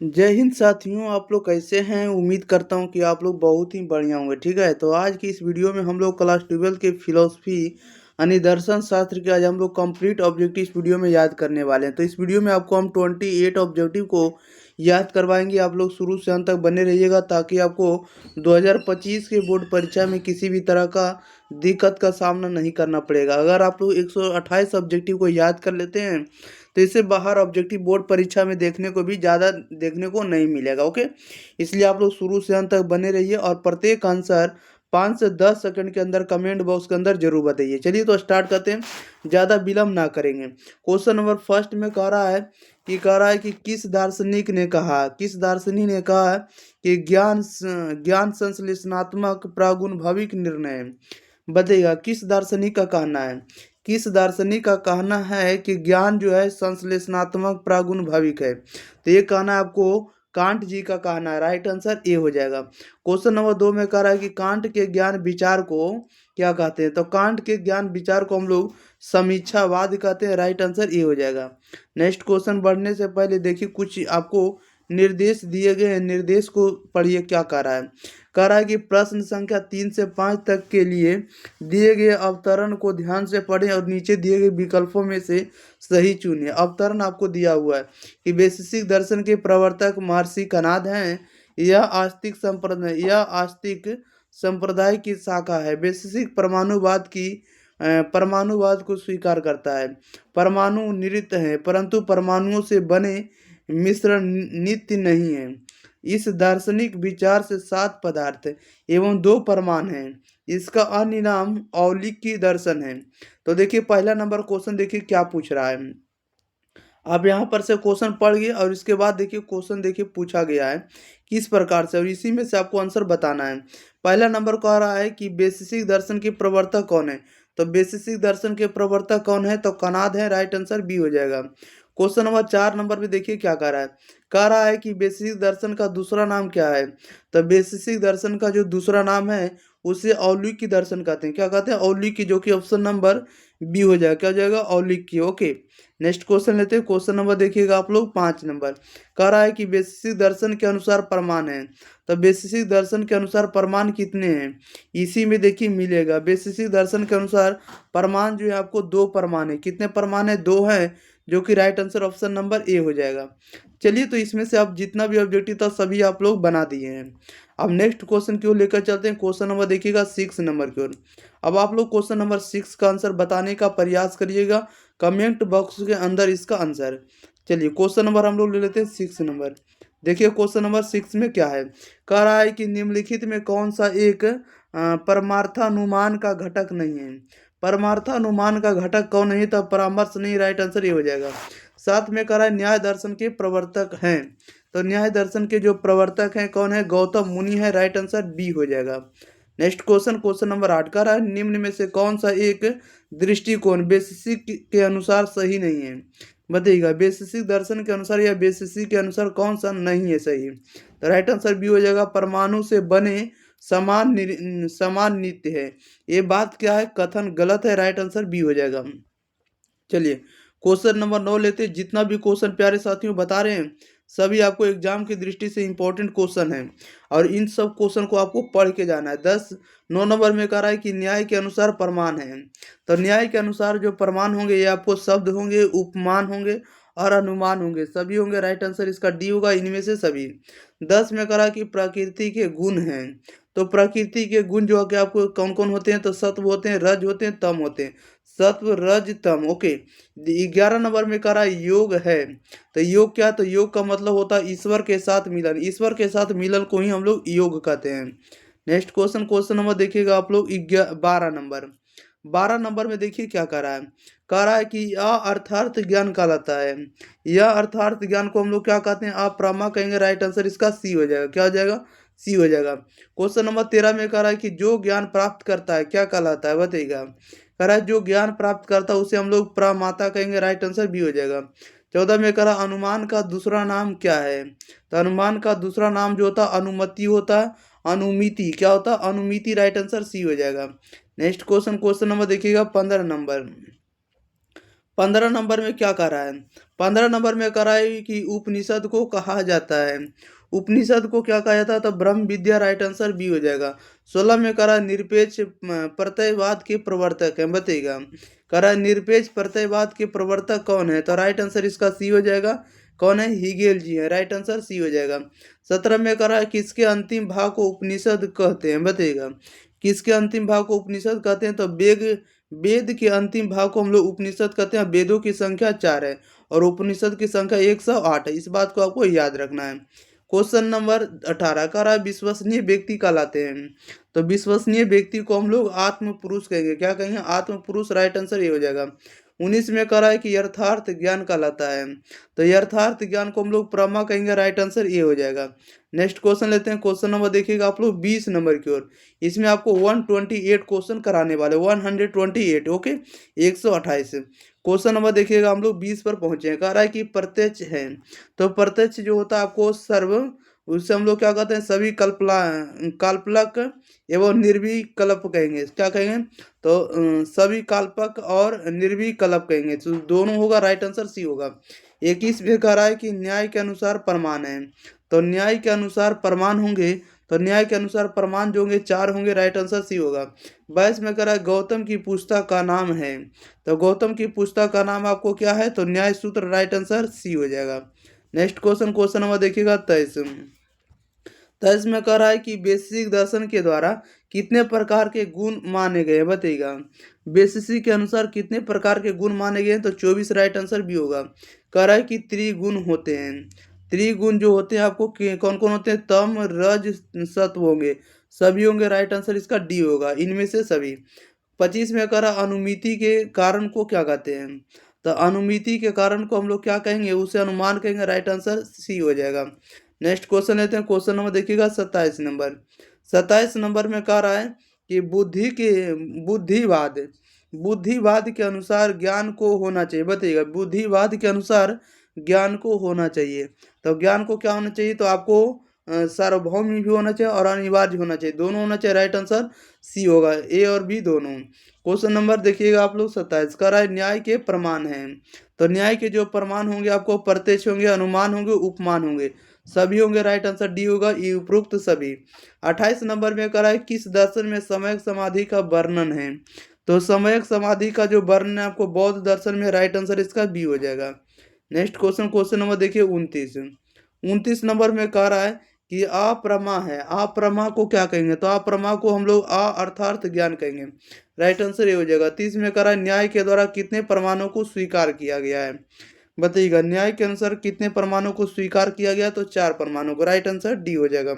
जय हिंद साथियों, आप लोग कैसे हैं। उम्मीद करता हूं कि आप लोग बहुत ही बढ़िया होंगे। ठीक है, तो आज की इस वीडियो में हम लोग क्लास 12 के फिलोसफी यानी दर्शन शास्त्र के आज हम लोग कंप्लीट ऑब्जेक्टिव इस वीडियो में याद करने वाले हैं। तो इस वीडियो में आपको हम 28 ऑब्जेक्टिव को याद करवाएंगे। आप लोग शुरू से अंत तक बने रहिएगा ताकि आपको 2025 के बोर्ड परीक्षा में किसी भी तरह का दिक्कत का सामना नहीं करना पड़ेगा। अगर आप लोग 128 ऑब्जेक्टिव को याद कर लेते हैं तो इससे बाहर ऑब्जेक्टिव बोर्ड परीक्षा में देखने को भी ज़्यादा देखने को नहीं मिलेगा। ओके, इसलिए आप लोग शुरू से अंत तक बने रहिए और प्रत्येक आंसर 5 से 10 सेकंड के अंदर कमेंट बॉक्स के अंदर जरूर बताइए। चलिए तो स्टार्ट करते हैं, ज़्यादा विलम्ब ना करेंगे। क्वेश्चन नंबर फर्स्ट में कह रहा है कि किस दार्शनिक ने कहा कि ज्ञान संश्लेषणात्मक प्रागुण भविक निर्णय। बताइएगा किस दार्शनिक का कहना है। किस दार्शनिक का कहना है कि ज्ञान जो है संश्लेषणात्मक प्रागुण भविक है। तो ये कहना है आपको कांट जी का कहना है। राइट आंसर ए हो जाएगा। क्वेश्चन नंबर 2 में कह रहा है कि कांट के ज्ञान विचार को क्या कहते हैं। तो कांट के ज्ञान विचार को हम लोग समीक्षावाद कहते हैं। राइट आंसर ए हो जाएगा। नेक्स्ट क्वेश्चन बढ़ने से पहले देखिए कुछ आपको निर्देश दिए गए हैं, निर्देश को पढ़िए क्या कह रहा है। कह रहा है कि प्रश्न संख्या 3 से 5 तक के लिए दिए गए अवतरण को ध्यान से पढ़ें और नीचे दिए गए विकल्पों में से सही चुनिए। अवतरण आपको दिया हुआ है कि वैशेषिक दर्शन के प्रवर्तक महर्षि कणाद हैं। यह आस्तिक संप्रदाय की शाखा है। वैशेषिक परमाणुवाद को स्वीकार करता है। परमाणु नित्य है परंतु परमाणुओं से बने मिश्रण नित्य नहीं है। इस दार्शनिक विचार से 7 पदार्थ एवं 2 परमाणु हैं। इसका अन्य नाम औलिकी दर्शन है। तो देखिए पहला नंबर क्वेश्चन देखिए क्या पूछ रहा है। आप यहाँ पर से क्वेश्चन पढ़ गए और इसके बाद देखिए क्वेश्चन देखिए पूछा गया है किस प्रकार से, और इसी में से आपको आंसर बताना है। पहला नंबर कह रहा है कि वैशेषिक दर्शन के प्रवर्तक कौन है। तो वैशेषिक दर्शन के प्रवर्तक कौन है, तो कणाद है। राइट आंसर बी हो जाएगा। क्वेश्चन नंबर 4 नंबर में देखिए क्या कह रहा है कि वैशेषिक दर्शन का दूसरा नाम क्या है। तो वैशेषिक दर्शन का जो दूसरा नाम है उसे औलिकी दर्शन कहते हैं। क्या कहते हैं, औलिकी, जो कि ऑप्शन नंबर बी हो जाएगा। क्या हो जाएगा, औलिकी। ओके, नेक्स्ट क्वेश्चन लेते हैं। क्वेश्चन नंबर देखिएगा आप लोग 5 नंबर कह रहा है कि वैशेषिक दर्शन के अनुसार प्रमाण है। तो वैशेषिक दर्शन के अनुसार प्रमाण कितने हैं, इसी में देखिए मिलेगा। वैशेषिक दर्शन के अनुसार प्रमाण जो है आपको 2 प्रमाण है। कितने प्रमाण है, 2 है, जो कि right answer option number A हो जाएगा। चलिए तो इसमें से आप जितना भी ऑब्जेक्टिव था सभी आप लोग बना दिए हैं। अब नेक्स्ट क्वेश्चन की ओर लेकर चलते हैं। क्वेश्चन नंबर देखिएगा 6 नंबर की ओर। अब आप लोग क्वेश्चन नंबर 6 का आंसर बताने का प्रयास करिएगा कमेंट बॉक्स के अंदर इसका आंसर। चलिए क्वेश्चन नंबर हम लोग ले लेते हैं 6 नंबर। देखिए क्वेश्चन नंबर 6 में क्या है। कह रहा है कि निम्नलिखित में कौन सा एक परमार्थानुमान का घटक नहीं है। परमार्थानुमान का घटक कौन नहीं, तो परामर्श नहीं। राइट आंसर ये हो जाएगा। साथ में कह रहा है न्याय दर्शन के प्रवर्तक हैं। तो न्याय दर्शन के जो प्रवर्तक हैं कौन है, गौतम मुनि है। राइट आंसर बी हो जाएगा। नेक्स्ट क्वेश्चन, क्वेश्चन नंबर 8 कह रहा है निम्न में से कौन सा एक दृष्टिकोण वैशेषिक के अनुसार सही नहीं है। बताइएगा वैशेषिक दर्शन के अनुसार या वैशेषिक के अनुसार कौन सा नहीं है सही। तो राइट आंसर बी हो जाएगा। परमाणु से बने समान नित्य है। ये बात क्या है, कथन गलत है। राइट आंसर बी हो जाएगा। चलिए क्वेश्चन नंबर 9 लेते हैं। जितना भी क्वेश्चन प्यारे साथियों बता रहे हैं सभी आपको एग्जाम की दृष्टि से इंपॉर्टेंट क्वेश्चन है और इन सब क्वेश्चन को आपको पढ़ के जाना है। 9 नंबर में कह रहा है कि न्याय के अनुसार प्रमाण है। तो न्याय के अनुसार जो प्रमाण होंगे ये आपको शब्द होंगे, उपमान होंगे और अनुमान होंगे, सभी होंगे। राइट आंसर इसका डी होगा, इनमें से सभी। 10 में कह रहा है कि प्रकृति के गुण हैं। तो प्रकृति के गुण जो है कि आपको कौन कौन होते हैं, तो सत्व होते हैं, रज होते हैं, तम होते हैं। सत्व रज तम। ओके, 11 नंबर में कह रहा है योग है। तो योग क्या, तो योग का मतलब होता है ईश्वर के साथ मिलन। ईश्वर के साथ मिलन को ही हम लोग योग कहते हैं। नेक्स्ट क्वेश्चन, क्वेश्चन नंबर देखिएगा आप लोग 12 नंबर। 12 नंबर में देखिए क्या कह रहा है कि यह अर्थार्थ ज्ञान कहलाता है। यह अर्थार्थ ज्ञान को हम लोग क्या कहते हैं, आप प्रमा कहेंगे। राइट आंसर इसका सी हो जाएगा। क्या हो जाएगा, सी हो जाएगा। क्वेश्चन नंबर 13 में कह रहा है कि जो ज्ञान प्राप्त करता है क्या कहलाता है, बताइएगा। कह रहा है जो ज्ञान प्राप्त करता है उसे हम लोग प्रमाता कहेंगे। राइट आंसर बी हो जाएगा। 14 में कह रहा अनुमान का दूसरा नाम क्या है। तो अनुमान का दूसरा नाम जो होता है अनुमति होता है। अनुमिति क्या होता है, अनुमिति। राइट आंसर सी हो जाएगा। नेक्स्ट क्वेश्चन, क्वेश्चन नंबर देखिएगा 15 नंबर। 15 नंबर में क्या कह रहा है? 15 नंबर में कह रहा है कि उपनिषद को कहा जाता है। उपनिषद को क्या कहा जाता है? तो ब्रह्म विद्या, राइट आंसर बी हो जाएगा। 16 में कह रहा है निरपेक्ष प्रत्ययवाद के प्रवर्तक है, बताइएगा। कह रहा है निरपेक्ष प्रत्ययवाद के प्रवर्तक कौन है? तो राइट आंसर इसका सी हो जाएगा। कौन है? हिगेल जी है, राइट आंसर सी हो जाएगा। 17 में कह रहा है किसके अंतिम भाग को उपनिषद कहते हैं, बताइएगा। किसके अंतिम भाग को उपनिषद कहते हैं? तो वेद के अंतिम भाग को हम लोग उपनिषद कहते हैं। वेदों की संख्या 4 है और उपनिषद की संख्या 108 है, इस बात को आपको याद रखना है। क्वेश्चन नंबर 18 का रहा विश्वसनीय व्यक्ति कहलाते हैं। तो विश्वसनीय व्यक्ति को हम लोग आत्म पुरुष कहेंगे। क्या कहेंगे? आत्म पुरुष, राइट आंसर ये हो जाएगा। 19 में कह रहा है कि यथार्थ ज्ञान कहलाता है। तो यथार्थ ज्ञान को हम लोग प्रमा कहेंगे, राइट आंसर ये हो जाएगा। नेक्स्ट क्वेश्चन लेते हैं। क्वेश्चन नंबर देखिएगा आप लोग 20 नंबर की ओर। इसमें आपको 128 क्वेश्चन कराने वाले, 128, ओके, 128। क्वेश्चन नंबर देखिएगा हम लोग 20 पर पहुंचे हैं। कह रहा है कि प्रत्यक्ष है। तो प्रत्यक्ष जो होता है आपको सर्व, उससे हम लोग क्या कहते हैं? सभी कल्पलक एवं निर्विकल्प कहेंगे। क्या कहेंगे? तो सभी कल्पक और निर्विकल्प कहेंगे। तो दोनों होगा, राइट आंसर सी होगा। 21 में कह रहा है कि न्याय के अनुसार प्रमाण है। तो न्याय के अनुसार प्रमाण होंगे। तो न्याय के अनुसार प्रमाण जो होंगे 4 होंगे, राइट आंसर सी होगा। 22 में कह रहा है गौतम की पुस्तक का नाम है। तो गौतम की पुस्तक का नाम आपको क्या है? तो न्याय सूत्र, राइट आंसर सी हो जाएगा। नेक्स्ट क्वेश्चन, क्वेश्चन नंबर देखिएगा 23। 23 में कह रहा है कि वैशेषिक दर्शन के द्वारा कितने प्रकार के गुण माने गए हैं, बताइएगा। वैशेषिक के अनुसार कितने प्रकार के गुण माने गए हैं? तो 24, राइट आंसर भी होगा। कह रहा है कि त्रिगुण होते हैं। त्रिगुण जो होते हैं आपको कौन कौन होते हैं? तम, रज, सत्व होंगे, सभी होंगे, राइट आंसर इसका डी होगा, इनमें से सभी। 25 में कह रहा अनुमिति के कारण को क्या कहते हैं? तो अनुमिति के कारण को हम लोग क्या कहेंगे? उसे अनुमान कहेंगे, राइट आंसर सी हो जाएगा। नेक्स्ट क्वेश्चन लेते हैं। क्वेश्चन नंबर देखिएगा 27 नंबर। 27 नंबर में कह रहा है कि बुद्धिवाद बुद्धिवाद के अनुसार ज्ञान को होना चाहिए, बताइएगा। बुद्धिवाद के अनुसार ज्ञान को होना चाहिए। तो ज्ञान को क्या होना चाहिए? तो आपको सार्वभौम भी होना चाहिए और अनिवार्य होना चाहिए, दोनों होना चाहिए, राइट आंसर सी होगा, ए और बी दोनों। क्वेश्चन नंबर देखिएगा आप लोग 27 का रहा है न्याय के प्रमाण हैं। तो न्याय के जो प्रमाण होंगे आपको प्रत्यक्ष होंगे, अनुमान होंगे, उपमान होंगे, सभी होंगे, राइट आंसर डी होगा, ये उपरोक्त सभी। 28 नंबर में कह रहा है किस दर्शन में समयक समाधि का वर्णन है? तो समयक समाधि का जो वर्णन है आपको बौद्ध दर्शन में, राइट आंसर इसका बी हो जाएगा। नेक्स्ट क्वेश्चन, क्वेश्चन नंबर देखिए 29। 29 नंबर में कह रहा है कि अप्रमा है। अप्रमा को क्या कहेंगे? तो अप्रमा को हम लोग अर्थार्थ ज्ञान कहेंगे, राइट आंसर ये हो जाएगा। 30 में कह रहा है न्याय के द्वारा कितने प्रमाणों को स्वीकार किया गया है? बताइएगा। न्याय के अनुसार कितने प्रमाणों को स्वीकार किया गया? तो 4 प्रमाणों को, राइट आंसर डी हो जाएगा।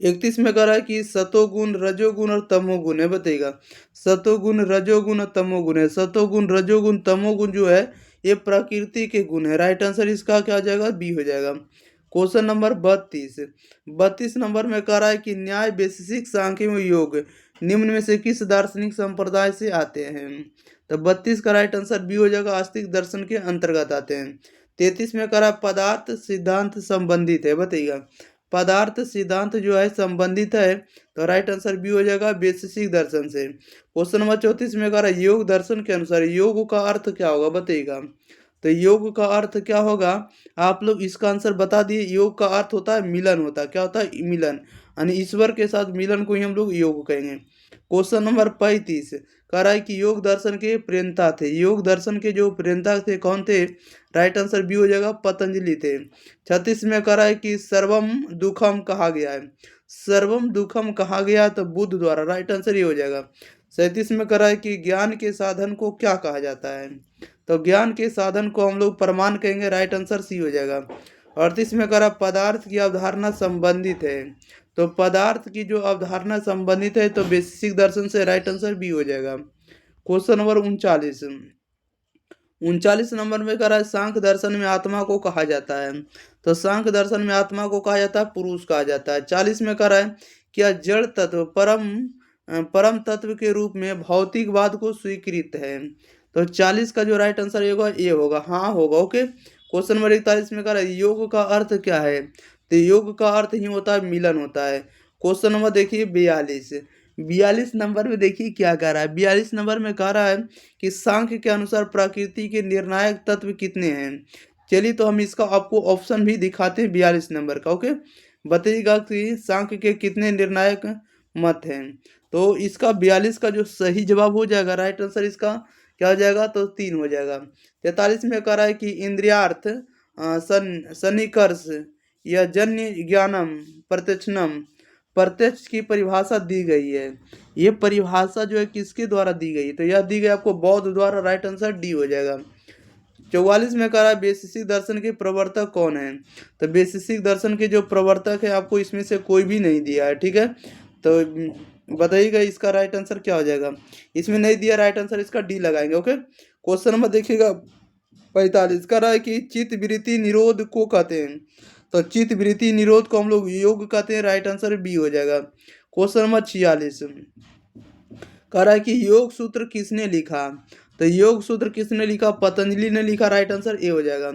31 में कह रहा है कि सतोगुण, रजोगुण और तमोगुण है, बताइएगा। सतोगुण, रजोगुण और तमोगुण है। सतोगुण, रजोगुण, तमोगुण जो है ये प्रकृति के गुण है, राइट आंसर इसका क्या हो जाएगा? बी हो जाएगा। Question number 32। 32 नंबर में कह रहा है कि न्याय, वैशेषिक, सांख्य एवं योग निम्न में से किस दार्शनिक संप्रदाय से आते हैं? तो 32 का राइट आंसर बी हो जाएगा, आस्तिक दर्शन के अंतर्गत आते हैं। 33 में कह रहा है पदार्थ सिद्धांत संबंधित है, बताइएगा। पदार्थ सिद्धांत जो है संबंधित है, तो राइट आंसर बी हो जाएगा, वैशेषिक दर्शन से। क्वेश्चन नंबर 34 में कह रहा है योग दर्शन के अनुसार योग का अर्थ क्या होगा, बताइएगा। तो योग का अर्थ क्या होगा? आप लोग इसका आंसर बता दिए। योग का अर्थ होता है मिलन, होता है क्या? होता है मिलन, यानी ईश्वर के साथ मिलन को ही हम लोग योग कहेंगे। क्वेश्चन नंबर 35 कह रहा है कि योग दर्शन के प्रेरणा थे। योग दर्शन के जो प्रेरणा थे कौन थे? राइट आंसर बी हो जाएगा, पतंजलि थे। 36 में कह रहा है कि सर्वम दुखम कहा गया है। सर्वम दुखम कहा गया तो बुद्ध द्वारा, राइट आंसर ये हो जाएगा। 37 में कह रहा है कि ज्ञान के साधन को क्या कहा जाता है? तो ज्ञान के साधन को हम लोग प्रमाण कहेंगे, राइट आंसर सी हो जाएगा। 38 में कह रहा पदार्थ की अवधारणा संबंधित है। तो पदार्थ की जो अवधारणा संबंधित है तो वैशेषिक दर्शन से, राइट आंसर बी हो जाएगा। Question number 39। 39 नंबर में कह रहा है सांख्य दर्शन में आत्मा को कहा जाता है। तो सांख्य दर्शन में आत्मा को कहा जाता है, पुरुष कहा जाता है। 40 में कह रहा है क्या जड़ तत्व परम तत्व के रूप में भौतिकवाद को स्वीकृत है? तो 40 का जो राइट आंसर होगा ये होगा, हाँ होगा, ओके। क्वेश्चन नंबर 41 में कह रहा है योग का अर्थ क्या है? तो योग का अर्थ ही होता है मिलन होता है। क्वेश्चन नंबर देखिए 42। 42 नंबर में देखिए क्या कह रहा है। 42 नंबर में कह रहा है कि सांख्य के अनुसार प्रकृति के निर्णायक तत्व कितने हैं। चलिए तो हम इसका आपको ऑप्शन भी दिखाते हैं 42 नंबर का। ओके, बताइएगा कि सांख्य के कितने निर्णायक मत हैं। तो इसका 42 का जो सही जवाब हो जाएगा, राइट आंसर इसका क्या हो जाएगा, तो 3 हो जाएगा। 43 में कह रहा है कि इंद्रियार्थ सन्निकर्ष या जन्य ज्ञानम प्रत्यक्षनम, प्रत्यक्ष की परिभाषा दी गई है। ये परिभाषा जो है किसके द्वारा दी गई है, तो यह दी गई आपको बौद्ध द्वारा, राइट आंसर डी हो जाएगा। 44 में कह रहा है वैशेषिक दर्शन के प्रवर्तक कौन है। तो वैशेषिक दर्शन के जो प्रवर्तक है आपको इसमें से कोई भी नहीं दिया है, ठीक है। तो बताइएगा इसका राइट आंसर क्या हो जाएगा। इसमें नहीं दिया, राइट आंसर इसका डी लगाएंगे। ओके, क्वेश्चन नंबर देखिएगा 45 कह रहा है कि चित्त वृत्ति निरोध को कहते हैं। तो चित्त वृत्ति निरोध को हम लोग योग कहते हैं, राइट आंसर बी हो जाएगा। क्वेश्चन नंबर 46 कह रहा है कि योग सूत्र किसने लिखा। तो योग सूत्र किसने लिखा, पतंजलि ने लिखा, राइट आंसर ए हो जाएगा।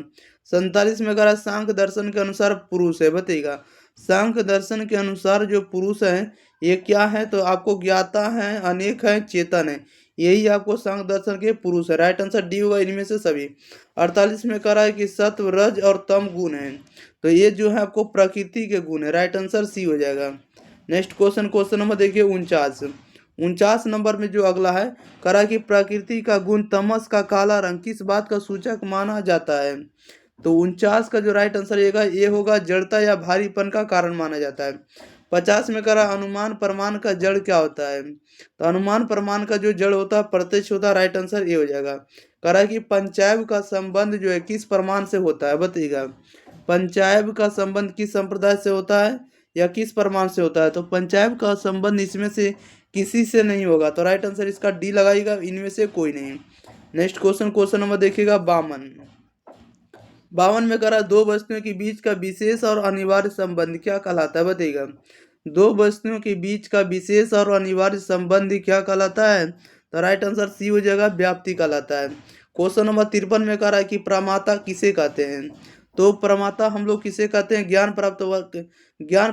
47 में कह रहा है सांख्य दर्शन के अनुसार पुरुष है, बताइएगा सांख्य दर्शन के अनुसार जो पुरुष है ये क्या है, तो आपको ज्ञाता है, अनेक है, चेतन है, यही आपको सांख्य दर्शन के पुरुष है, राइट आंसर डी होगा इनमें से सभी। 48 में कह रहा है कि सत्व रज और तम गुण है, तो ये जो है आपको प्रकृति के गुण है, राइट आंसर सी हो जाएगा। नेक्स्ट क्वेश्चन, क्वेश्चन नंबर देखिए 49 नंबर में जो अगला है कह रहा है कि प्रकृति का गुण तमस का काला रंग किस बात का सूचक माना जाता है। तो 49 का जो राइट आंसर ये होगा जड़ता या भारीपन का कारण माना जाता है। 50 में कह रहा अनुमान प्रमाण का जड़ क्या होता है। तो अनुमान प्रमाण का जो जड़ होता है प्रत्यक्ष होता है, राइट आंसर ये हो जाएगा। कह रहा है कि पंचायब का संबंध जो है किस प्रमाण से होता है, बताइएगा पंचायब का संबंध किस संप्रदाय से होता है या किस प्रमाण से होता है। तो पंचायब का संबंध इसमें से किसी से नहीं होगा, तो राइट आंसर इसका डी लगाइएगा, इनमें से कोई नहीं। नेक्स्ट क्वेश्चन, क्वेश्चन नंबर देखिएगा 52 में कह रहा है दो वस्तुओं के बीच का विशेष और अनिवार्य संबंध क्या कहलाता है, बताइएगा दो वस्तुओं के बीच का विशेष और अनिवार्य संबंध क्या कहलाता है। तो राइट आंसर सी हो जाएगा, व्याप्ति कहलाता है। क्वेश्चन नंबर 53 में कह रहा है कि प्रमाता किसे कहते हैं। तो प्रमाता हम लोग किसे कहते हैं, ज्ञान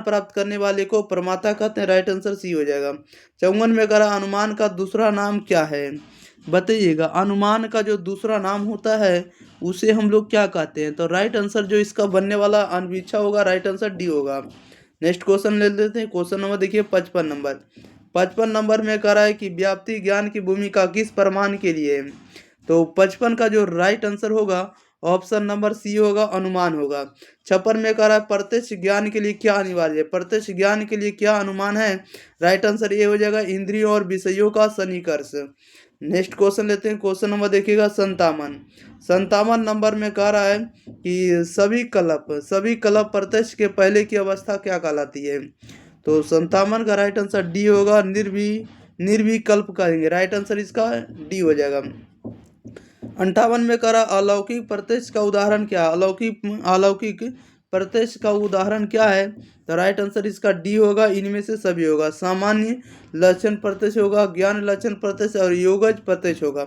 प्राप्त करने वाले को प्रमाता कहते हैं, राइट आंसर सी हो जाएगा। 54 में कह रहा अनुमान का दूसरा नाम क्या है, बताइएगा अनुमान का जो दूसरा नाम होता है उसे हम लोग क्या कहते हैं। तो राइट आंसर जो इसका बनने वाला अनवीक्षा होगा, राइट आंसर डी होगा। नेक्स्ट क्वेश्चन ले लेते हैं, क्वेश्चन नंबर देखिए 55 नंबर में कह रहा है कि व्याप्ति ज्ञान की भूमिका किस प्रमाण के लिए है। तो 55 का जो राइट आंसर होगा ऑप्शन नंबर सी होगा, अनुमान होगा। 56 में कह रहा है प्रत्यक्ष ज्ञान के लिए क्या अनिवार्य है, प्रत्यक्ष ज्ञान के लिए क्या अनुमान है, राइट आंसर ये हो जाएगा इंद्रियों और विषयों का सन्निकर्ष। नेक्स्ट क्वेश्चन लेते हैं, क्वेश्चन नंबर देखिएगा 57 नंबर में कह रहा है कि सभी कल्प प्रत्यक्ष के पहले की अवस्था क्या कहलाती है। तो 57 का राइट आंसर डी होगा, निर्विकल्प कहेंगे, राइट आंसर इसका डी हो जाएगा। 58 में कह रहा अलौकिक प्रत्यक्ष का उदाहरण क्या है, अलौकिक प्रत्यक्ष का उदाहरण क्या है। तो राइट आंसर इसका डी होगा, इनमें से सभी होगा। सामान्य लक्षण प्रत्यक्ष होगा, ज्ञान लक्षण प्रत्यक्ष और योगज प्रत्यक्ष होगा,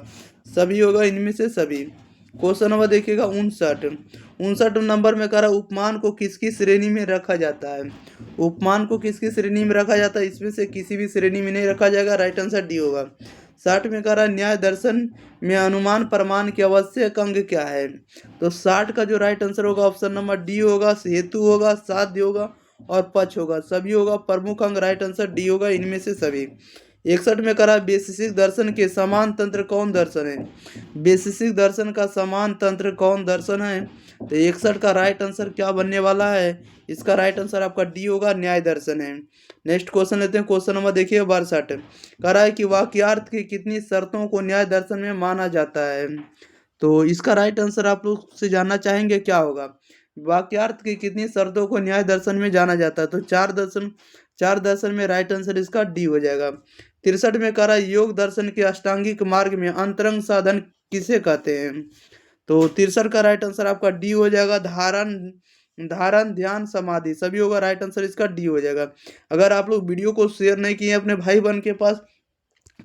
सभी होगा इनमें से सभी। क्वेश्चन नंबर देखिएगा 59 नंबर में कह रहा उपमान को किसकी श्रेणी में रखा जाता है। उपमान को किसकी श्रेणी में रखा जाता है, इसमें से किसी भी श्रेणी में नहीं रखा जाएगा, राइट आंसर डी होगा। 60 में कह रहा है न्याय दर्शन में अनुमान प्रमाण के आवश्यक अंग क्या है। तो 60 का जो राइट आंसर होगा ऑप्शन नंबर डी होगा, हेतु होगा, साध्य होगा और पक्ष होगा, सभी होगा। प्रमुख अंग राइट आंसर डी होगा, इनमें से सभी। 61 में कह रहा है वैशेषिक दर्शन के समान तंत्र कौन दर्शन है। वैशेषिक दर्शन का समान तंत्र कौन दर्शन है। तो 61 का राइट आंसर क्या बनने वाला है, इसका राइट आंसर आपका डी होगा, न्याय दर्शन है। नेक्स्ट क्वेश्चन लेते हैं, क्वेश्चन नंबर देखिए 62 कह रहा है कि वाक्यार्थ की कितनी शर्तों को न्याय दर्शन में माना जाता है। तो इसका राइट आंसर आप लोग से जानना चाहेंगे क्या होगा, वाक्यार्थ की कितनी शर्तों को न्याय दर्शन में जाना जाता है। तो चार दर्शन में राइट आंसर इसका डी हो जाएगा। 63 में कह रहा है योग दर्शन के अष्टांगिक मार्ग में अंतरंग साधन किसे कहते हैं। तो 63 का राइट आंसर आपका डी हो जाएगा, धारण ध्यान समाधि, सभी होगा, राइट आंसर इसका डी हो जाएगा। अगर आप लोग वीडियो को शेयर नहीं किए अपने भाई बहन के पास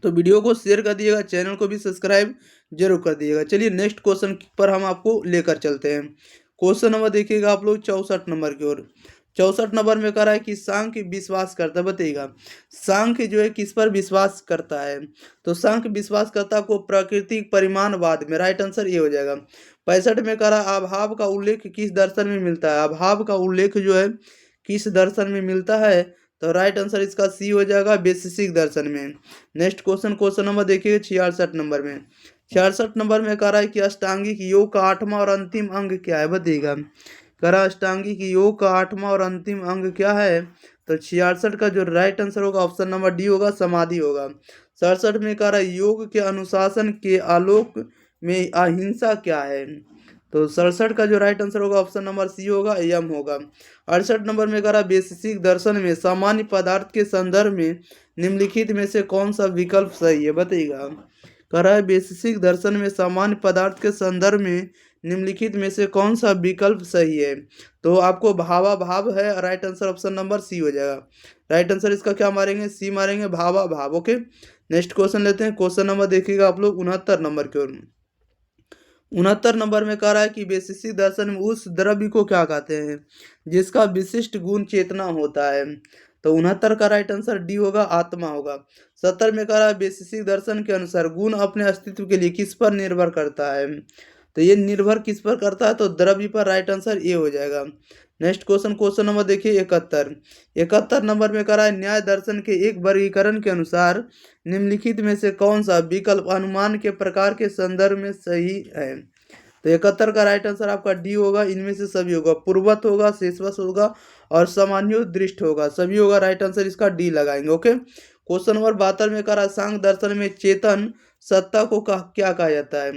तो वीडियो को शेयर कर दिएगा, चैनल को भी सब्सक्राइब जरूर कर दिएगा। चलिए नेक्स्ट क्वेश्चन पर हम आपको लेकर चलते हैं। क्वेश्चन नंबर देखिएगा आप लोग 64 नंबर की ओर। 64 नंबर में कह रहा है कि सांख्य विश्वास करता है, बताइएगा सांख्य जो है किस पर विश्वास करता है। तो सांख्य विश्वासकर्ता को प्राकृतिक परिमाणवाद में, राइट आंसर ये हो जाएगा। 65 में कह रहा है अभाव का उल्लेख किस दर्शन में मिलता है, अभाव का उल्लेख जो है किस दर्शन में मिलता है। तो राइट आंसर इसका सी हो जाएगा, वैशेषिक दर्शन में। नेक्स्ट क्वेश्चन, क्वेश्चन नंबर देखिए 66 नंबर में। 66 नंबर में कह रहा है कि अष्टांगिक योग का 8वां और अंतिम अंग क्या है, बताइएगा। कह रहा है अष्टांगिक योग का 8वां और अंतिम अंग क्या है। तो 66 का जो राइट आंसर होगा ऑप्शन नंबर डी होगा, समाधि होगा। 67 में कह रहा है योग के अनुशासन के आलोक में अहिंसा क्या है। तो 67 का जो राइट आंसर होगा ऑप्शन नंबर सी होगा, यम होगा। 68 नंबर में कह रहा है वैशेषिक दर्शन में सामान्य पदार्थ के संदर्भ में निम्नलिखित में से कौन सा विकल्प सही है, बताइएगा। कह रहा है वैशेषिक दर्शन में सामान्य पदार्थ के संदर्भ में निम्नलिखित में से कौन सा विकल्प सही है। तो आपको भावा भाव है, right answer option number C हो जाएगा। राइट आंसर इसका क्या मारेंगे, सी मारेंगे, भावा भाव। ओके, नेक्स्ट क्वेश्चन लेते हैं। क्वेश्चन नंबर देखिएगा आप लोग 69 नंबर की ओर। 69 नंबर में कह रहा है कि वैशेषिक दर्शन में उस द्रव्य को क्या कहते हैं जिसका विशिष्ट गुण चेतना होता है। तो 69 का राइट आंसर डी होगा, आत्मा होगा। 70 में कह रहा है वैशेषिक दर्शन के अनुसार गुण अपने अस्तित्व के लिए किस पर निर्भर करता है। तो ये निर्भर किस पर करता है, तो द्रव्य पर, राइट आंसर ए हो जाएगा। नेक्स्ट क्वेश्चन, क्वेश्चन नंबर देखिए 71 नंबर में कह रहा है न्याय दर्शन के एक वर्गीकरण के अनुसार निम्नलिखित में से कौन सा विकल्प अनुमान के प्रकार के संदर्भ में सही है। तो 71 का राइट आंसर आपका डी होगा, इनमें से सभी होगा, पूर्वत होगा, शेषवश होगा और सामान्योदृष्ट होगा, सभी होगा। राइट आंसर इसका डी लगाएंगे। ओके, क्वेश्चन नंबर 72 में कह रहा है सांख्य दर्शन में चेतन सत्ता को क्या कहा जाता है।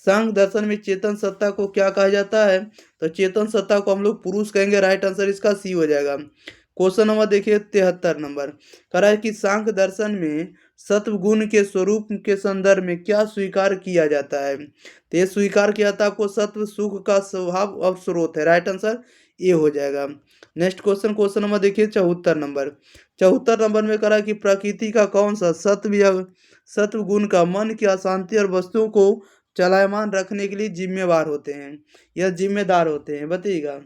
सांख्य दर्शन में चेतन सत्ता को क्या कहा जाता है। तो चेतन सत्ता को हम लोग पुरुष कहेंगे, राइट आंसर इसका सी हो जाएगा। क्वेश्चन नंबर देखिए 73 नंबर, कह रहा है कि सांख्य दर्शन में सत्व गुण के स्वरूप के संदर्भ में क्या स्वीकार किया जाता है। तो ये स्वीकार किया जाता है आपको सत्व सुख का स्वभाव और स्रोत है, राइट आंसर ये हो जाएगा। नेक्स्ट क्वेश्चन, क्वेश्चन नंबर देखिए 74 नंबर। 74 नंबर में कह रहा है कि प्रकृति का कौन सा सत्व या सत्व गुण का मन की अशांति और वस्तुओं को चलायमान रखने के लिए जिम्मेवार होते हैं या जिम्मेदार होते हैं, बताइएगा।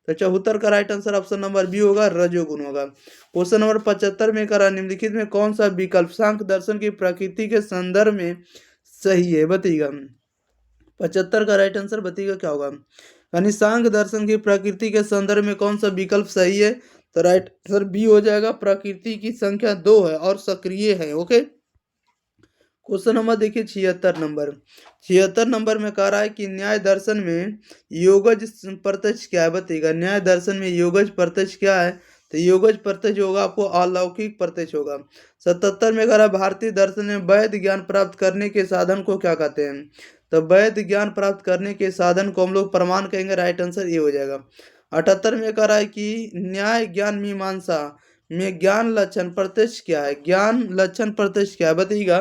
तो 74 का right answer option number B होगा, रजोगुण होगा। क्वेश्चन नंबर 75 में करा निम्नलिखित में कौन सा विकल्प सांख्य दर्शन की प्रकृति के संदर्भ में सही है, बताइएगा। 75 का राइट आंसर बताइएगा क्या होगा। यानी सांख्य दर्शन की प्रकृति के संदर्भ में कौन सा विकल्प सही है। तो राइट आंसर बी हो जाएगा, प्रकृति की संख्या 2 है और सक्रिय है। ओके, क्वेश्चन नंबर देखिए 76 नंबर। 76 नंबर में कह रहा है कि न्याय दर्शन में योगज प्रत्यक्ष क्या है, बताइएगा। न्याय दर्शन में योगज प्रत्यक्ष क्या है। तो योगज प्रत्यक्ष होगा आपको अलौकिक प्रत्यक्ष होगा। 77 में कह रहा है भारतीय दर्शन में वैध ज्ञान प्राप्त करने के साधन को क्या कहते हैं। तो वैध ज्ञान प्राप्त करने के साधन को हम लोग प्रमाण कहेंगे, राइट आंसर ये हो जाएगा। 78 में कह रहा है कि न्याय ज्ञान मीमांसा में ज्ञान लक्षण प्रत्यक्ष क्या है, ज्ञान लक्षण प्रत्यक्ष क्या है, बताइएगा।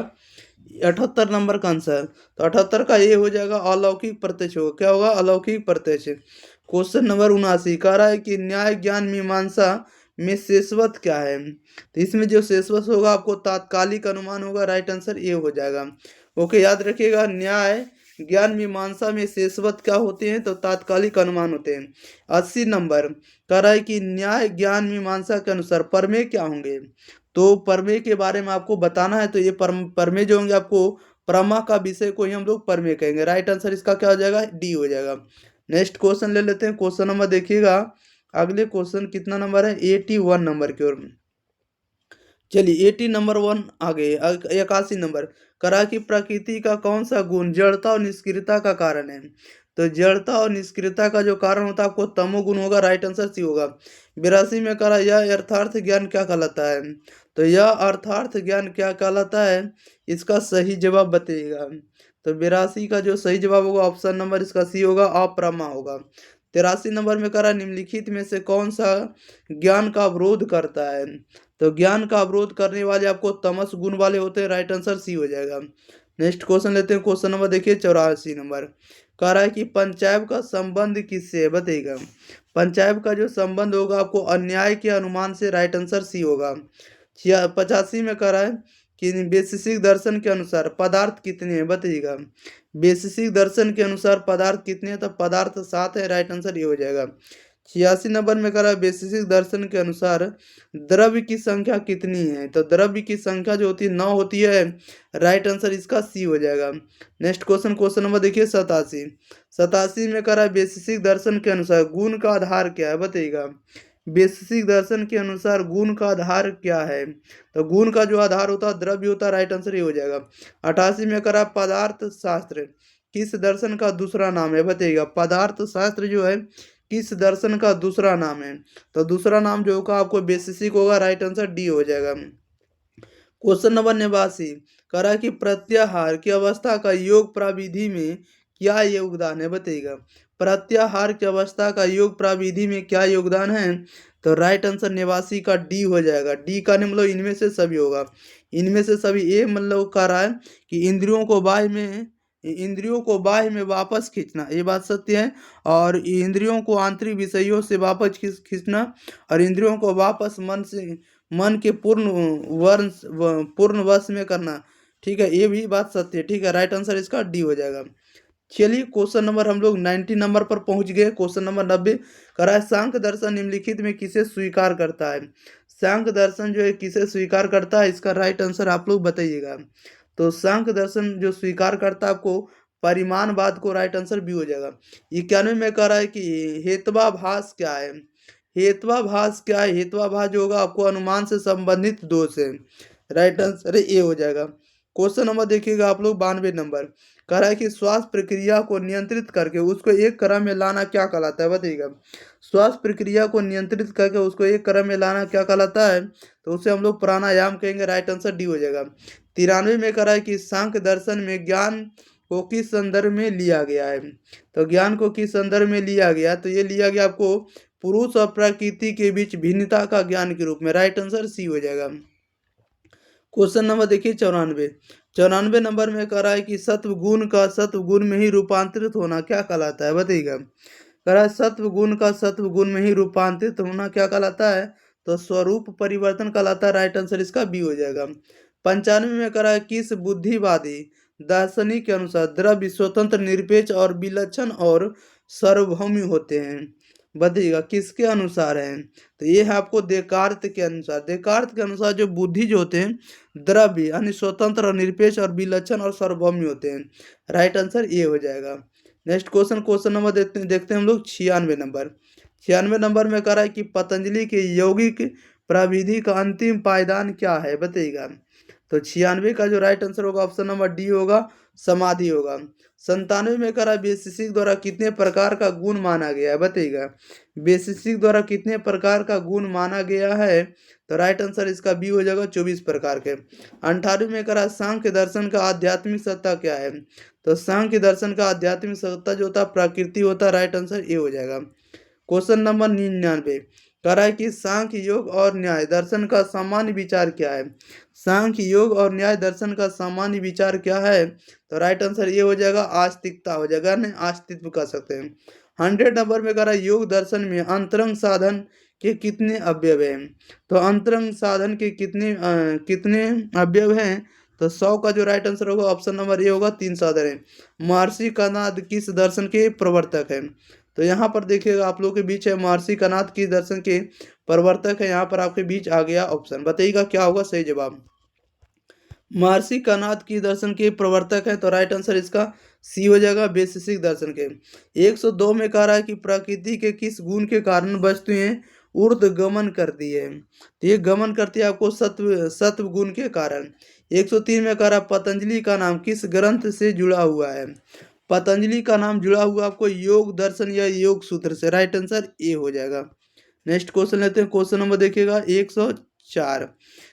78 नंबर का आंसर, तो 78 का ये हो जाएगा अलौकिक प्रत्यक्ष होगा, क्या होगा, अलौकिक प्रत्यक्ष। क्वेश्चन नंबर 79 कह रहा है कि न्याय ज्ञान मीमांसा में शेषवत क्या है। तो इसमें जो शेषवत होगा आपको तात्कालिक अनुमान होगा, राइट आंसर ये हो जाएगा। ओके, याद रखिएगा न्याय ज्ञान मीमांसा में शेषवत क्या होते हैं, तो तात्कालिक अनुमान होते हैं। 80 नंबर कह रहा है कि न्याय ज्ञान मीमांसा के अनुसार परमेय क्या होंगे। तो परमेय के बारे में आपको बताना है, तो ये परमेय जो होंगे आपको प्रमा का विषय को ही हम लोग परमेय कहेंगे, राइट आंसर इसका क्या हो जाएगा, डी हो जाएगा। नेक्स्ट क्वेश्चन ले लेते हैं। क्वेश्चन नंबर देखिएगा, अगले क्वेश्चन कितना नंबर है, 81 नंबर की ओर। चलिए 80 नंबर 1 आ गए। 81 नंबर करा कि प्रकृति का कौन सा गुण जड़ता और निष्क्रियता का कारण है। तो जड़ता और निष्क्रियता का जो कारण होता है आपको तमोगुण होगा, राइट आंसर सी होगा। 82 में करा यह अर्थार्थ ज्ञान क्या कहलाता है। तो यह अर्थार्थ ज्ञान क्या कहलाता है, इसका सही जवाब बताइएगा। तो 82 का जो सही जवाब होगा ऑप्शन नंबर इसका सी होगा, अप्रमा होगा। 83 नंबर में करा निम्नलिखित में से कौन सा ज्ञान का अवरोध करता है। तो ज्ञान का अवरोध करने वाले आपको तमस गुण वाले होते हैं, राइट आंसर सी हो जाएगा। नेक्स्ट क्वेश्चन लेते हैं। क्वेश्चन नंबर देखिए 84 नंबर कह रहा है कि पंचायत का संबंध किससे है, बताइएगा। पंचायत का जो संबंध होगा आपको अन्याय के अनुमान से, राइट आंसर सी होगा। 85 में कह रहा है कि वैशेषिक दर्शन के अनुसार पदार्थ कितने हैं, बताइएगा। वैशेषिक दर्शन के अनुसार पदार्थ कितने हैं, तो पदार्थ 7 है, राइट आंसर ये हो जाएगा। 86 नंबर में करा वैशेषिक दर्शन के अनुसार द्रव्य की संख्या कितनी है? तो द्रव्य की संख्या जो होती है 9 होती है। राइट आंसर इसका सी हो जाएगा। नेक्स्ट क्वेश्चन, क्वेश्चन नंबर देखिए 87। 87 में करा वैशेषिक दर्शन के अनुसार गुण का आधार क्या है, बताइएगा। वैशेषिक दर्शन के अनुसार गुण का आधार क्या है? तो गुण का जो आधार होता है द्रव्य होता है। राइट आंसर ये हो जाएगा। 88 में करा पदार्थ शास्त्र किस दर्शन का दूसरा नाम है, बताइएगा। पदार्थ शास्त्र जो है किस दर्शन का दूसरा नाम है? तो दूसरा नाम जो होगा आपको वैशेषिक होगा। राइट आंसर डी हो जाएगा। क्वेश्चन नंबर 89 करा कि प्रत्याहार की अवस्था का योग प्राविधि में क्या योगदान है, बताइएगा। प्रत्याहार की अवस्था का योग प्राविधि में क्या योगदान है? तो राइट आंसर 89 का डी हो जाएगा। डी का नहीं मतलब इनमें से सभी होगा। इनमें से सभी ये मतलब कह रहा है कि इंद्रियों को बाह्य में वापस खींचना, ये बात सत्य है। और इंद्रियों को आंतरिक विषयों से वापस खींचना और इंद्रियों को वापस मन के पूर्ण वश में करना, ठीक है, ये भी बात सत्य है। ठीक है, राइट आंसर इसका डी हो जाएगा। चलिए क्वेश्चन नंबर हम लोग 90 नंबर पर पहुंच गए। क्वेश्चन नंबर 90 करा है सांख्य दर्शन निम्नलिखित में किसे स्वीकार करता है? सांख्य दर्शन जो है किसे स्वीकार करता है, इसका राइट आंसर आप लोग बताइएगा। तो सांख्य दर्शन जो स्वीकार करता है आपको परिमाणवाद को, राइट आंसर बी हो जाएगा। 91 में कह रहा है कि हेत्वाभास क्या है? हेत्वाभास क्या है? हेत्वाभास जो होगा आपको अनुमान से संबंधित दोष है। राइट आंसर ए हो जाएगा। क्वेश्चन नंबर देखिएगा आप लोग 92 नंबर कह रहा है कि श्वास प्रक्रिया को नियंत्रित करके उसको एक क्रम में लाना क्या कहलाता है, बताइएगा। श्वास प्रक्रिया को नियंत्रित करके उसको एक क्रम में लाना क्या कहलाता है? तो उसे हम लोग प्राणायाम कहेंगे। राइट आंसर डी हो जाएगा। 93 में कह रहा है कि सांख्य दर्शन में ज्ञान को किस संदर्भ में लिया गया है? तो ज्ञान को किस संदर्भ में लिया गया? तो ये लिया गया आपको पुरुष और प्रकृति के बीच भिन्नता का ज्ञान के रूप में। राइट आंसर सी हो जाएगा। क्वेश्चन नंबर देखिए 94 नंबर में कह रहा है कि सत्व गुण का सत्व गुण में ही रूपांतरित होना क्या कहलाता है, बताइएगा। कह रहा है सत्व गुण का सत्व गुण में ही रूपांतरित होना क्या कहलाता है? तो स्वरूप परिवर्तन कहलाता है। राइट आंसर इसका बी हो जाएगा। 95 में कह रहा है किस बुद्धिवादी दार्शनिक के अनुसार द्रव्य स्वतंत्र निरपेक्ष और विलक्षण और सार्वभौमिक होते हैं, बताइएगा किसके अनुसार है? तो ये है आपको देकार्त के अनुसार। देकार्त के अनुसार जो बुद्धि जो होते हैं द्रव्य यानी स्वतंत्र और निरपेक्ष और विलक्षण और सार्वभौमिक होते हैं। राइट आंसर ये हो जाएगा। नेक्स्ट क्वेश्चन, क्वेश्चन नंबर देखते हैं हम लोग 96 नंबर। 96 नंबर में कह रहा है कि पतंजलि के यौगिक प्रविधि का अंतिम पायदान क्या है, बताइएगा। तो 96 का जो राइट आंसर होगा ऑप्शन नंबर डी होगा, समाधि होगा। 97 में कह रहा है वैशेषिक द्वारा कितने प्रकार का गुण माना गया है, बताइएगा। वैशेषिक द्वारा कितने प्रकार का गुण माना गया है? तो राइट आंसर इसका बी हो जाएगा, 24 प्रकार के। 98 में कह रहा है सांख्य दर्शन का आध्यात्मिक सत्ता क्या है? तो सांख्य दर्शन का आध्यात्मिक सत्ता जो होता है प्रकृति होता है। राइट आंसर ए हो जाएगा। क्वेश्चन नंबर 99 कह रहा है कि सांख्य योग और न्याय दर्शन का सामान्य विचार क्या है? सांख्य योग और न्याय दर्शन का सामान्य विचार क्या है? तो राइट आंसर ये हो जाएगा, आस्तिकता हो जाएगा, नहीं अस्तित्व कह सकते हैं। 100 नंबर में कह रहा है योग दर्शन में अंतरंग साधन के कितने अवयव हैं? तो अंतरंग साधन के कितने अवयव हैं? तो 100 का जो राइट आंसर होगा ऑप्शन नंबर ए होगा, 3 साधन है। महर्षि कणाद किस दर्शन के प्रवर्तक हैं? तो यहाँ पर देखिएगा आप लोगों के बीच है महर्षि कणाद किस दर्शन के प्रवर्तक है। यहाँ पर आपके बीच आ गया ऑप्शन, बताइएगा क्या होगा सही जवाब। महर्षि कणाद की दर्शन के प्रवर्तक है, तो राइट आंसर इसका सी हो जाएगा, वैशेषिक दर्शन के। 102 में कह रहा है कि प्रकृति के किस गुण के कारण वस्तुएं ऊर्ध गमन करती है? तो ये गमन करती है आपको सत्व गुण के कारण। 103 में कह रहा है पतंजलि का नाम किस ग्रंथ से जुड़ा हुआ है? पतंजलि का नाम जुड़ा हुआ आपको योग दर्शन या योग सूत्र से। राइट आंसर ए हो जाएगा। नेक्स्ट क्वेश्चन लेते हैं। क्वेश्चन नंबर देखिएगा 104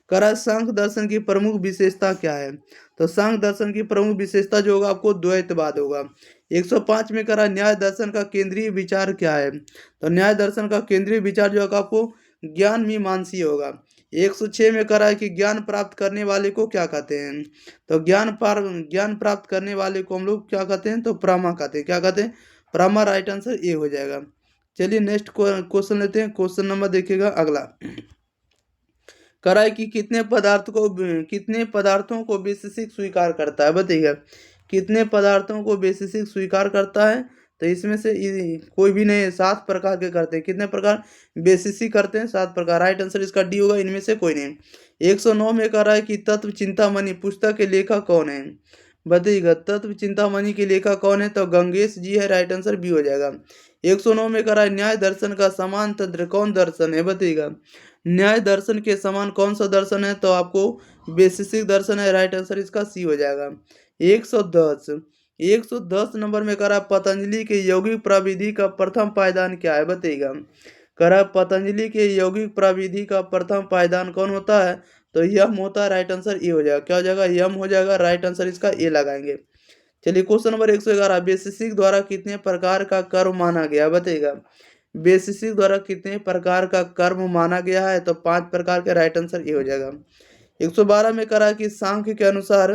करा सांख्य दर्शन की प्रमुख विशेषता क्या है? तो सांख्य दर्शन की प्रमुख विशेषता जो होगा आपको द्वैतवाद होगा। 105 में करा न्याय दर्शन का केंद्रीय विचार क्या है? तो न्याय दर्शन का केंद्रीय विचार जो होगा आपको ज्ञान मीमांसीय होगा। 106 में करा है कि ज्ञान प्राप्त करने वाले को क्या कहते हैं? तो ज्ञान प्राप्त करने वाले को हम लोग क्या कहते हैं? तो प्रमा कहते हैं। क्या कहते हैं? प्रमा। राइट आंसर ए हो जाएगा। चलिए नेक्स्ट क्वेश्चन लेते हैं। क्वेश्चन नंबर देखिएगा अगला करा है कि कितने पदार्थों को वैशेषिक स्वीकार करता है, बताइएगा। कितने पदार्थों को वैशेषिक स्वीकार करता है? तो इसमें से कोई भी नहीं है, 7 प्रकार के करते हैं। कितने प्रकार? बेसिस ही करते हैं 7 प्रकार। राइट आंसर इसका डी होगा, इनमें से कोई नहीं। 109 में कह रहा है कि तत्व चिंतामणि पुस्तक के लेखक कौन है? बताइएगा, तत्व चिंतामणि के लेखक कौन है? तो गंगेश जी है, राइट आंसर बी हो जाएगा। 109 में कह रहा है न्याय दर्शन का समान तंत्र कौन दर्शन है? बताइएगा, न्याय दर्शन के समान कौन सा दर्शन है? तो आपको वैशेषिक दर्शन है, राइट आंसर इसका सी हो जाएगा। 110 नंबर में कह रहा है पतंजलि के यौगिक प्रविधि का प्रथम पायदान क्या है? बताइएगा, कह रहा है पतंजलि के यौगिक प्रविधि का प्रथम पायदान कौन होता है? तो यम होता है, राइट आंसर ए हो जाएगा। क्या हो जाएगा? यम हो जाएगा, राइट आंसर इसका ए लगाएंगे। चलिए क्वेश्चन नंबर 111, वैशेषिक द्वारा कितने प्रकार का कर्म माना गया? बताइएगा, वैशेषिक द्वारा कितने प्रकार का कर्म माना गया है? तो 5 प्रकार के, राइट आंसर ये हो जाएगा। 112 में करा कि सांख्य के अनुसार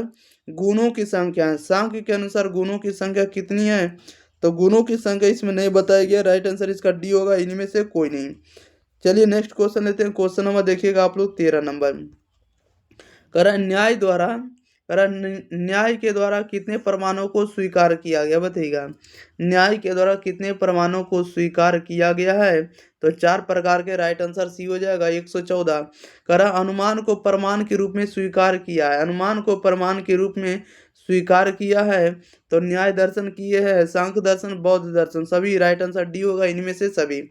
गुणों की संख्या है। सांख्य के अनुसार गुणों की संख्या कितनी है? तो गुणों की संख्या इसमें नहीं बताया गया, राइट आंसर इसका डी होगा, इनमें से कोई नहीं। चलिए नेक्स्ट क्वेश्चन लेते हैं। क्वेश्चन नंबर देखिएगा आप लोग 13 नंबर। करा न्याय के द्वारा कितने प्रमाणों को स्वीकार किया गया? बताइएगा, न्याय के द्वारा कितने प्रमाणों को स्वीकार किया गया है? तो 4 प्रकार के, राइट आंसर सी हो जाएगा। 114 करा अनुमान को प्रमाण के रूप में स्वीकार किया है। अनुमान को प्रमाण के रूप में स्वीकार किया है तो न्याय दर्शन किए है, सांख्य दर्शन, बौद्ध दर्शन, सभी, राइट आंसर डी होगा, इनमें से सभी।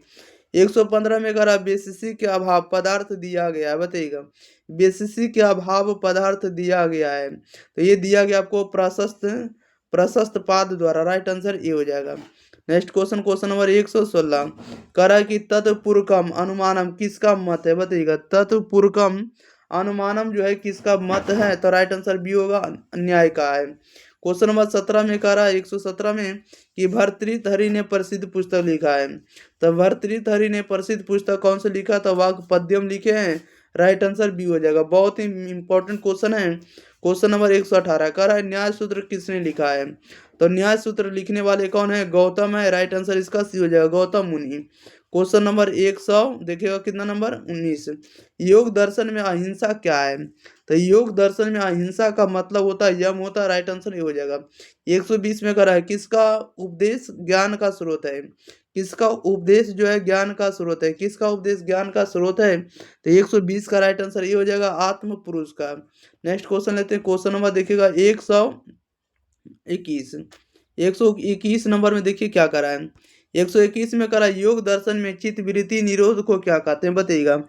115 में करा वैशेषिक के अभाव पदार्थ दिया गया है। बताइएगा, वैशेषिक के अभाव पदार्थ दिया गया है, तो ये दिया गया आपको प्रशस्त पाद द्वारा, राइट आंसर ये हो जाएगा। नेक्स्ट क्वेश्चन, क्वेश्चन नंबर 116 करा कि तत्पुरकम अनुमानम किसका मत है? बताइएगा, तत्पुरकम अनुमानम जो है किसका मत है? तो राइट आंसर बी होगा, न्याय का है। क्वेश्चन नंबर 17 में कह रहा है 117 में कि भर्तृहरि ने प्रसिद्ध पुस्तक लिखा है। तो भर्तृहरि ने प्रसिद्ध पुस्तक कौन सा लिखा? तो वाक्य पद्यम लिखे हैं, राइट आंसर बी हो जाएगा। बहुत ही इंपॉर्टेंट क्वेश्चन है। क्वेश्चन नंबर 118 कह रहा है न्याय सूत्र किसने लिखा है? तो न्याय सूत्र लिखने वाले कौन है? गौतम है, राइट आंसर इसका सी हो जाएगा, गौतम मुनि। क्वेश्चन नंबर 100 देखिएगा, कितना नंबर? 19। योग दर्शन में अहिंसा क्या है? तो योग दर्शन में अहिंसा का मतलब होता है यम होता है, राइट आंसर ये हो जाएगा। 120 में करा है किसका उपदेश ज्ञान का स्रोत है? किसका उपदेश जो है ज्ञान का स्रोत है? किसका उपदेश ज्ञान का स्रोत है? तो 120 का राइट आंसर ये हो जाएगा, आत्म पुरुष का। नेक्स्ट क्वेश्चन लेते हैं। क्वेश्चन नंबर देखिएगा 121 नंबर में देखिए क्या करा है। 121 में करा योग दर्शन में चित्त वृत्ति निरोध को क्या कहते हैं? बताइएगा,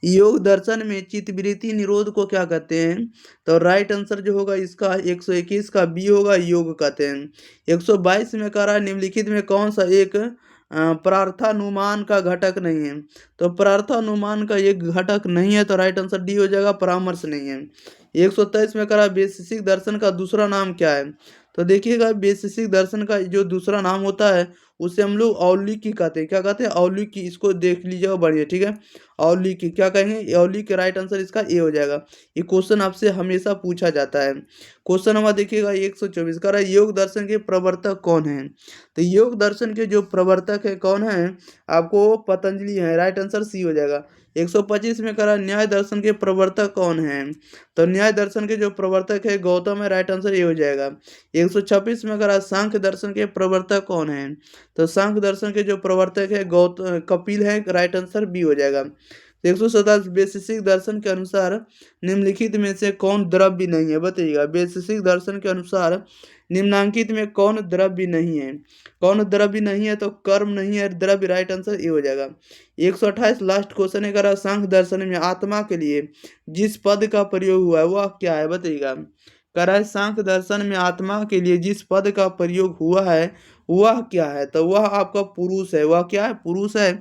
योग दर्शन में चित्त वृत्ति निरोध को क्या कहते हैं? तो राइट आंसर जो होगा इसका 121 का बी होगा, योग कहते हैं। 122 में करा निम्नलिखित में कौन सा एक प्रार्थानुमान का घटक नहीं है? तो प्रार्थानुमान का एक घटक नहीं है, तो राइट आंसर डी हो जाएगा, परामर्श नहीं है। 123 में करा वैशेषिक दर्शन का दूसरा नाम क्या है? तो देखिएगा, वैशेषिक दर्शन का जो दूसरा नाम होता है उसे हम लोग औलिकी कहते हैं। क्या कहते हैं? औलिकी। इसको देख लीजिएगा बढ़िया, ठीक है। औलिकी क्या कहेंगे? औलिकी, राइट आंसर इसका ए हो जाएगा। ये क्वेश्चन आपसे हमेशा पूछा जाता है। क्वेश्चन नंबर देखिएगा 124 कह रहा है योग दर्शन के प्रवर्तक कौन है? तो योग दर्शन के जो प्रवर्तक है कौन है? आपको पतंजलि है, राइट आंसर सी हो जाएगा। 125 में कह रहा है न्याय दर्शन के प्रवर्तक कौन है? तो न्याय दर्शन के जो प्रवर्तक है गौतम है, राइट आंसर ये हो जाएगा। 126 में कह रहा है सांख्य दर्शन के प्रवर्तक कौन है? तो सांख्य दर्शन के जो प्रवर्तक है कपिल है, राइट आंसर बी हो जाएगा। 127 वैशेषिक दर्शन के अनुसार निम्नलिखित में से कौन द्रव्य नहीं है? बताइएगा, वैशेषिक दर्शन के अनुसार निम्नांकित में कौन द्रव्य नहीं है? कौन द्रव्य नहीं है? तो कर्म नहीं है, द्रव्य, राइट आंसर ये हो जाएगा। 128 लास्ट क्वेश्चन है, करा सांख्य दर्शन में आत्मा के लिए जिस पद का प्रयोग हुआ है वह क्या है? बताइएगा, करा है सांख्य दर्शन में आत्मा के लिए जिस पद का प्रयोग हुआ है वह क्या है? तो वह आपका पुरुष है। वह क्या है? पुरुष है,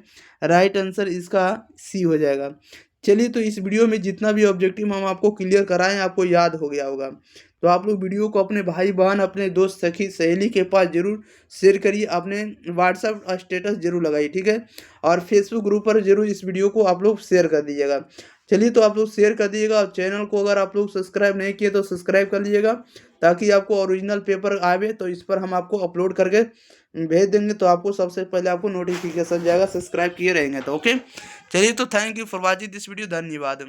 राइट आंसर इसका सी हो जाएगा। चलिए, तो इस वीडियो में जितना भी ऑब्जेक्टिव हम आपको क्लियर कराएं आपको याद हो गया होगा। तो आप लोग वीडियो को अपने भाई बहन, अपने दोस्त, सखी, सहेली के पास जरूर शेयर करिए। अपने व्हाट्सएप स्टेटस जरूर लगाइए, ठीक है। और फेसबुक ग्रुप पर जरूर इस वीडियो को आप लोग शेयर कर दीजिएगा। चलिए, तो आप लोग शेयर कर दीजिएगा। और चैनल को अगर आप लोग सब्सक्राइब नहीं किए तो सब्सक्राइब कर लीजिएगा, ताकि आपको ओरिजिनल पेपर आवे तो इस पर हम आपको अपलोड करके भेज देंगे, तो आपको सबसे पहले आपको नोटिफिकेशन जाएगा, सब्सक्राइब किए रहेंगे तो। ओके, चलिए, तो thank you for watching this video, धन्यवाद।